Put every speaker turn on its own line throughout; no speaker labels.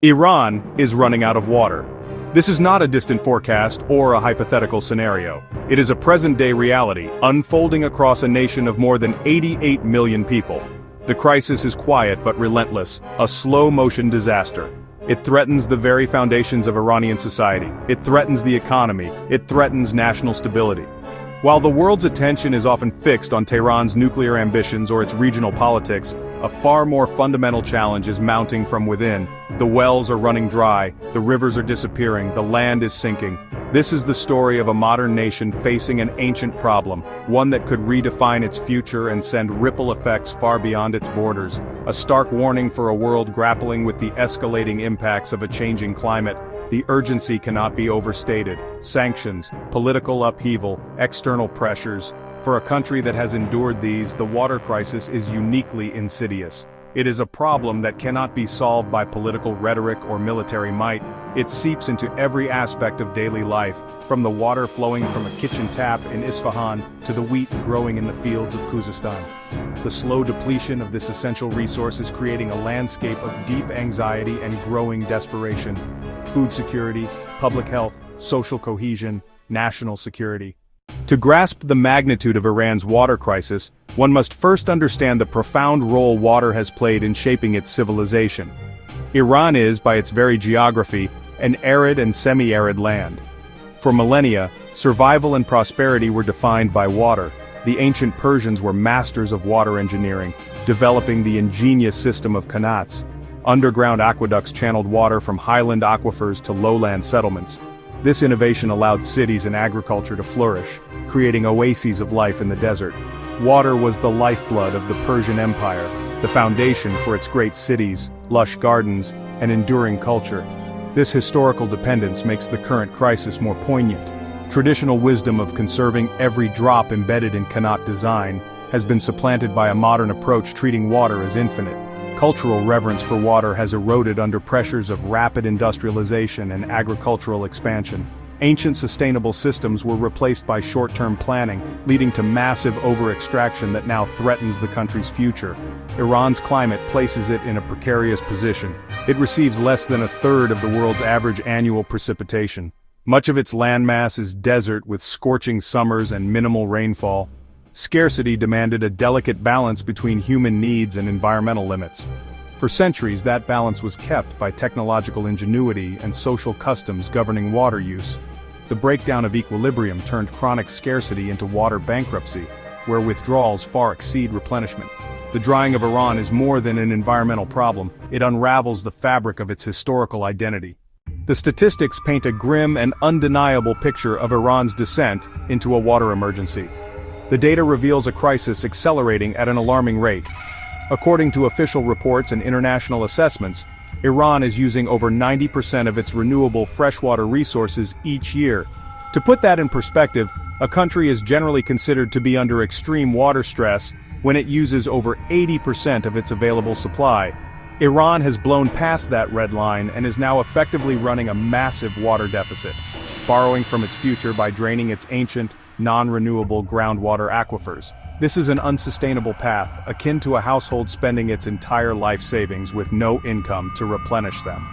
Iran is running out of water. This is not a distant forecast or a hypothetical scenario. It is a present-day reality, unfolding across a nation of more than 88 million people. The crisis is quiet but relentless, a slow-motion disaster. It threatens the very foundations of Iranian society. It threatens the economy. It threatens national stability. While the world's attention is often fixed on Tehran's nuclear ambitions or its regional politics, a far more fundamental challenge is mounting from within. The wells are running dry, the rivers are disappearing, the land is sinking. This is the story of a modern nation facing an ancient problem, one that could redefine its future and send ripple effects far beyond its borders. A stark warning for a world grappling with the escalating impacts of a changing climate. The urgency cannot be overstated. Sanctions, political upheaval, external pressures. For a country that has endured these, the water crisis is uniquely insidious. It is a problem that cannot be solved by political rhetoric or military might. It seeps into every aspect of daily life, from the water flowing from a kitchen tap in Isfahan to the wheat growing in the fields of Khuzestan. The slow depletion of this essential resource is creating a landscape of deep anxiety and growing desperation. Food security, public health, social cohesion, national security. To grasp the magnitude of Iran's water crisis, one must first understand the profound role water has played in shaping its civilization. Iran is, by its very geography, an arid and semi-arid land. For millennia, survival and prosperity were defined by water. The ancient Persians were masters of water engineering, developing the ingenious system of qanats. Underground aqueducts channeled water from highland aquifers to lowland settlements. This innovation allowed cities and agriculture to flourish, creating oases of life in the desert. Water was the lifeblood of the Persian Empire, the foundation for its great cities, lush gardens, and enduring culture. This historical dependence makes the current crisis more poignant. Traditional wisdom of conserving every drop embedded in qanat design has been supplanted by a modern approach treating water as infinite. Cultural reverence for water has eroded under pressures of rapid industrialization and agricultural expansion. Ancient sustainable systems were replaced by short-term planning, leading to massive over-extraction that now threatens the country's future. Iran's climate places it in a precarious position. It receives less than a third of the world's average annual precipitation. Much of its landmass is desert with scorching summers and minimal rainfall. Scarcity demanded a delicate balance between human needs and environmental limits. For centuries, that balance was kept by technological ingenuity and social customs governing water use. The breakdown of equilibrium turned chronic scarcity into water bankruptcy, where withdrawals far exceed replenishment. The drying of Iran is more than an environmental problem, it unravels the fabric of its historical identity. The statistics paint a grim and undeniable picture of Iran's descent into a water emergency. The data reveals a crisis accelerating at an alarming rate. According to official reports and international assessments, Iran is using over 90% of its renewable freshwater resources each year. To put that in perspective, a country is generally considered to be under extreme water stress when it uses over 80% of its available supply. Iran has blown past that red line and is now effectively running a massive water deficit, borrowing from its future by draining its ancient, non-renewable groundwater aquifers. This is an unsustainable path, akin to a household spending its entire life savings with no income to replenish them.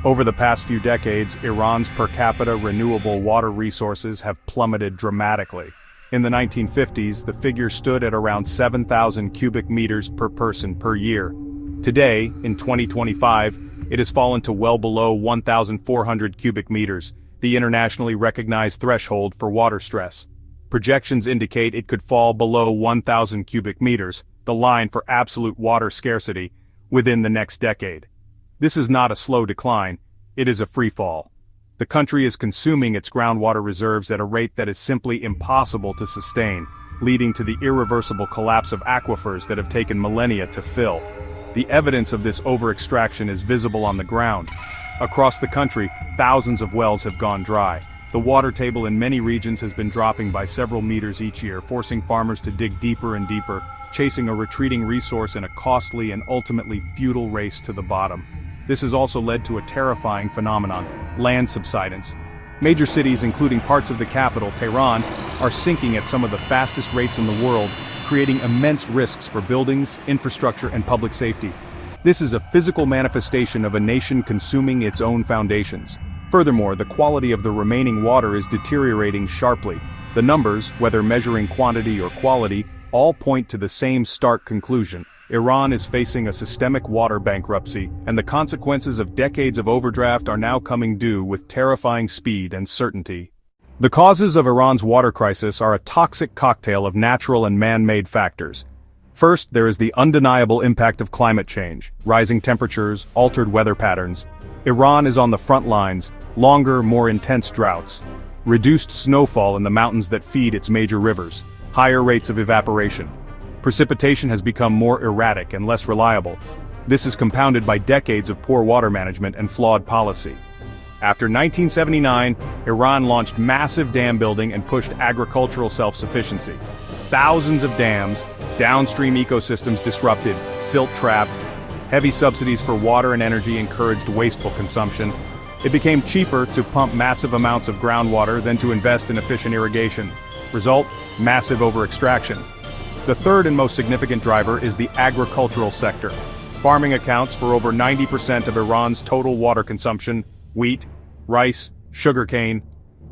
Over the past few decades, Iran's per capita renewable water resources have plummeted dramatically. In the 1950s, the figure stood at around 7,000 cubic meters per person per year. Today, in 2025, it has fallen to well below 1,400 cubic meters, the internationally recognized threshold for water stress. Projections indicate it could fall below 1,000 cubic meters, the line for absolute water scarcity, within the next decade. This is not a slow decline, it is a free fall. The country is consuming its groundwater reserves at a rate that is simply impossible to sustain, leading to the irreversible collapse of aquifers that have taken millennia to fill. The evidence of this over-extraction is visible on the ground. Across the country, thousands of wells have gone dry. The water table in many regions has been dropping by several meters each year, forcing farmers to dig deeper and deeper, chasing a retreating resource in a costly and ultimately futile race to the bottom. This has also led to a terrifying phenomenon: land subsidence. Major cities, including parts of the capital, Tehran, are sinking at some of the fastest rates in the world, creating immense risks for buildings, infrastructure, and public safety. This is a physical manifestation of a nation consuming its own foundations. Furthermore, the quality of the remaining water is deteriorating sharply. The numbers, whether measuring quantity or quality, all point to the same stark conclusion. Iran is facing a systemic water bankruptcy, and the consequences of decades of overdraft are now coming due with terrifying speed and certainty. The causes of Iran's water crisis are a toxic cocktail of natural and man-made factors. First, there is the undeniable impact of climate change, rising temperatures, altered weather patterns. Iran is on the front lines, longer, more intense droughts, reduced snowfall in the mountains that feed its major rivers, higher rates of evaporation. Precipitation has become more erratic and less reliable. This is compounded by decades of poor water management and flawed policy. After 1979, Iran launched massive dam building and pushed agricultural self-sufficiency. Thousands of dams, downstream ecosystems disrupted, silt trapped, heavy subsidies for water and energy encouraged wasteful consumption. It became cheaper to pump massive amounts of groundwater than to invest in efficient irrigation. Result, massive overextraction. The third and most significant driver is the agricultural sector. Farming accounts for over 90% of Iran's total water consumption: wheat, rice, sugarcane.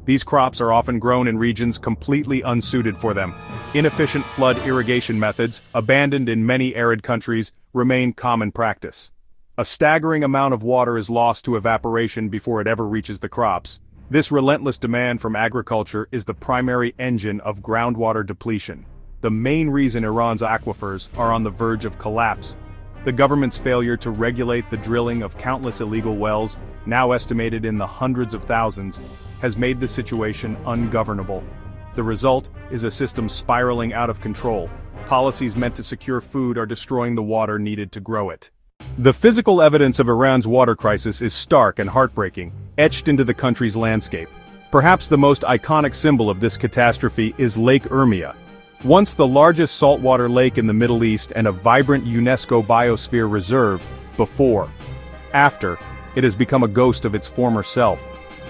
These crops are often grown in regions completely unsuited for them. Inefficient flood irrigation methods, abandoned in many arid countries, remain common practice. A staggering amount of water is lost to evaporation before it ever reaches the crops. This relentless demand from agriculture is the primary engine of groundwater depletion. The main reason Iran's aquifers are on the verge of collapse. The government's failure to regulate the drilling of countless illegal wells, now estimated in the hundreds of thousands, has made the situation ungovernable. The result is a system spiraling out of control. Policies meant to secure food are destroying the water needed to grow it. The physical evidence of Iran's water crisis is stark and heartbreaking, etched into the country's landscape. Perhaps the most iconic symbol of this catastrophe is Lake Urmia. Once the largest saltwater lake in the Middle East and a vibrant UNESCO biosphere reserve, after, it has become a ghost of its former self.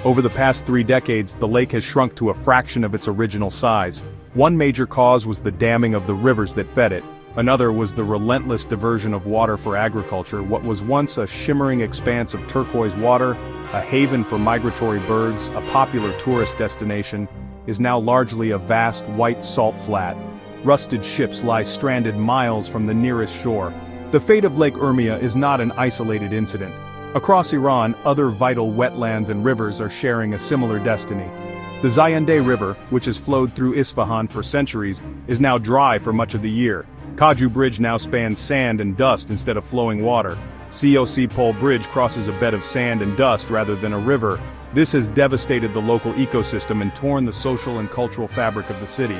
Over the past 3 decades, the lake has shrunk to a fraction of its original size. One major cause was the damming of the rivers that fed it. Another was the relentless diversion of water for agriculture. What was once a shimmering expanse of turquoise water, a haven for migratory birds, a popular tourist destination, is now largely a vast white salt flat. Rusted ships lie stranded miles from the nearest shore. The fate of Lake Urmia is not an isolated incident. Across Iran, other vital wetlands and rivers are sharing a similar destiny. The Zayandeh River, which has flowed through Isfahan for centuries, is now dry for much of the year. Kaju Bridge now spans sand and dust instead of flowing water. COC Pole Bridge crosses a bed of sand and dust rather than a river. This has devastated the local ecosystem and torn the social and cultural fabric of the city.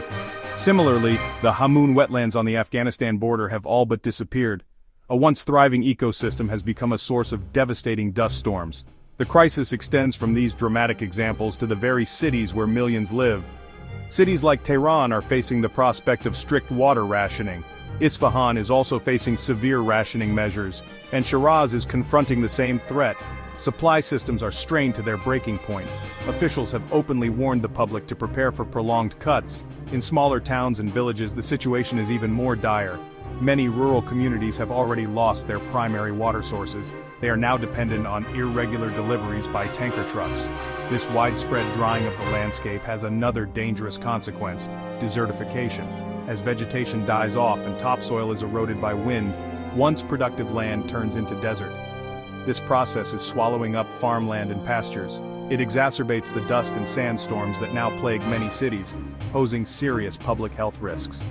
Similarly, the Hamoon wetlands on the Afghanistan border have all but disappeared. A once thriving ecosystem has become a source of devastating dust storms. The crisis extends from these dramatic examples to the very cities where millions live. Cities like Tehran are facing the prospect of strict water rationing. Isfahan is also facing severe rationing measures, and Shiraz is confronting the same threat. Supply systems are strained to their breaking point. Officials have openly warned the public to prepare for prolonged cuts. In smaller towns and villages, the situation is even more dire. Many rural communities have already lost their primary water sources. They are now dependent on irregular deliveries by tanker trucks. This widespread drying of the landscape has another dangerous consequence: desertification. As vegetation dies off and topsoil is eroded by wind, once productive land turns into desert. This process is swallowing up farmland and pastures. It exacerbates the dust and sandstorms that now plague many cities, posing serious public health risks.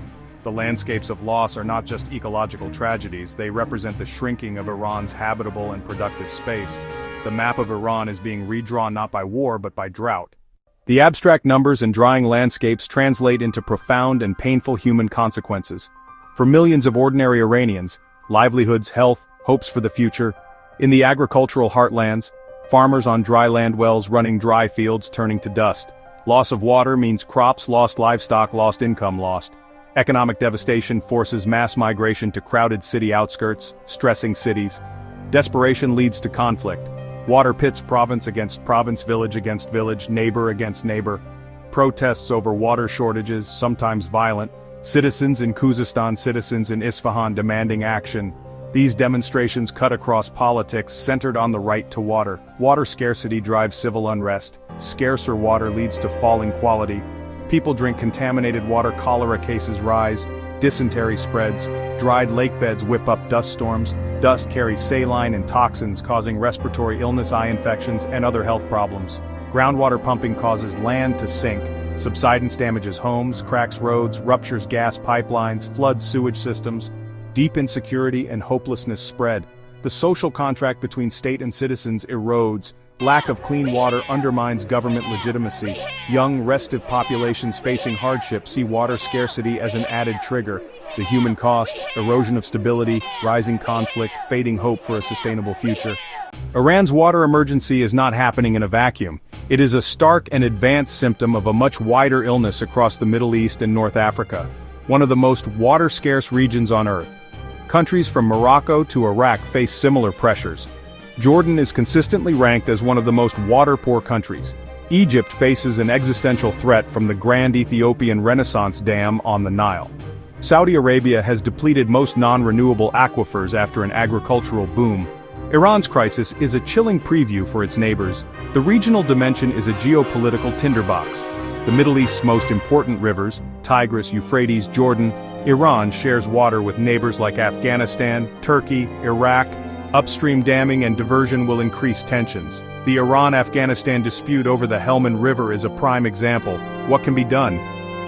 The landscapes of loss are not just ecological tragedies, they represent the shrinking of Iran's habitable and productive space. The map of Iran is being redrawn not by war but by drought. The abstract numbers and drying landscapes translate into profound and painful human consequences. For millions of ordinary Iranians, livelihoods, health, hopes for the future. In the agricultural heartlands, farmers on dry land wells running dry fields turning to dust. Loss of water means crops lost, livestock lost, income lost. Economic devastation forces mass migration to crowded city outskirts, stressing cities. Desperation leads to conflict. Water pits province against province, village against village, neighbor against neighbor. Protests over water shortages, sometimes violent. Citizens in Khuzestan, citizens in Isfahan demanding action. These demonstrations cut across politics centered on the right to water. Water scarcity drives civil unrest. Scarcer water leads to falling quality. People drink contaminated water, cholera cases rise, dysentery spreads, dried lakebeds whip up dust storms, dust carries saline and toxins causing respiratory illness, eye infections, and other health problems. Groundwater pumping causes land to sink. Subsidence damages homes, cracks roads, ruptures gas pipelines, floods sewage systems. Deep insecurity and hopelessness spread. The social contract between state and citizens erodes. Lack of clean water undermines government legitimacy. Young, restive populations facing hardship see water scarcity as an added trigger. The human cost, erosion of stability, rising conflict, fading hope for a sustainable future. Iran's water emergency is not happening in a vacuum. It is a stark and advanced symptom of a much wider illness across the Middle East and North Africa, one of the most water-scarce regions on Earth. Countries from Morocco to Iraq face similar pressures. Jordan is consistently ranked as one of the most water-poor countries. Egypt faces an existential threat from the Grand Ethiopian Renaissance Dam on the Nile. Saudi Arabia has depleted most non-renewable aquifers after an agricultural boom. Iran's crisis is a chilling preview for its neighbors. The regional dimension is a geopolitical tinderbox. The Middle East's most important rivers, Tigris, Euphrates, Jordan, Iran shares water with neighbors like Afghanistan, Turkey, Iraq. Upstream damming and diversion will increase tensions. The Iran-Afghanistan dispute over the Helmand River is a prime example. What can be done?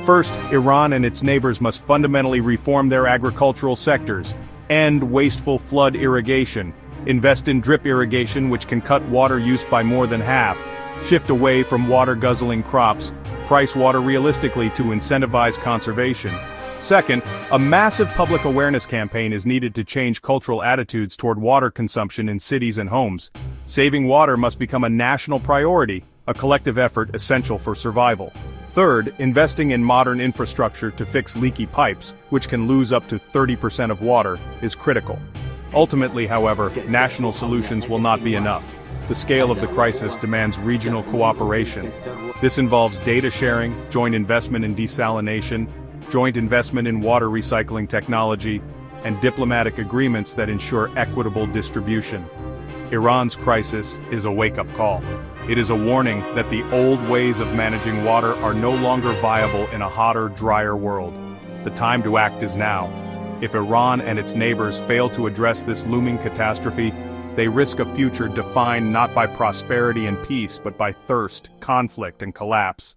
First, Iran and its neighbors must fundamentally reform their agricultural sectors, end wasteful flood irrigation, invest in drip irrigation which can cut water use by more than half, shift away from water-guzzling crops, price water realistically to incentivize conservation. Second, a massive public awareness campaign is needed to change cultural attitudes toward water consumption in cities and homes. Saving water must become a national priority, a collective effort essential for survival. Third, investing in modern infrastructure to fix leaky pipes, which can lose up to 30% of water, is critical. Ultimately, however, national solutions will not be enough. The scale of the crisis demands regional cooperation. This involves data sharing, joint investment in desalination, joint investment in water recycling technology, and diplomatic agreements that ensure equitable distribution. Iran's crisis is a wake-up call. It is a warning that the old ways of managing water are no longer viable in a hotter, drier world. The time to act is now. If Iran and its neighbors fail to address this looming catastrophe, they risk a future defined not by prosperity and peace but by thirst, conflict, and collapse.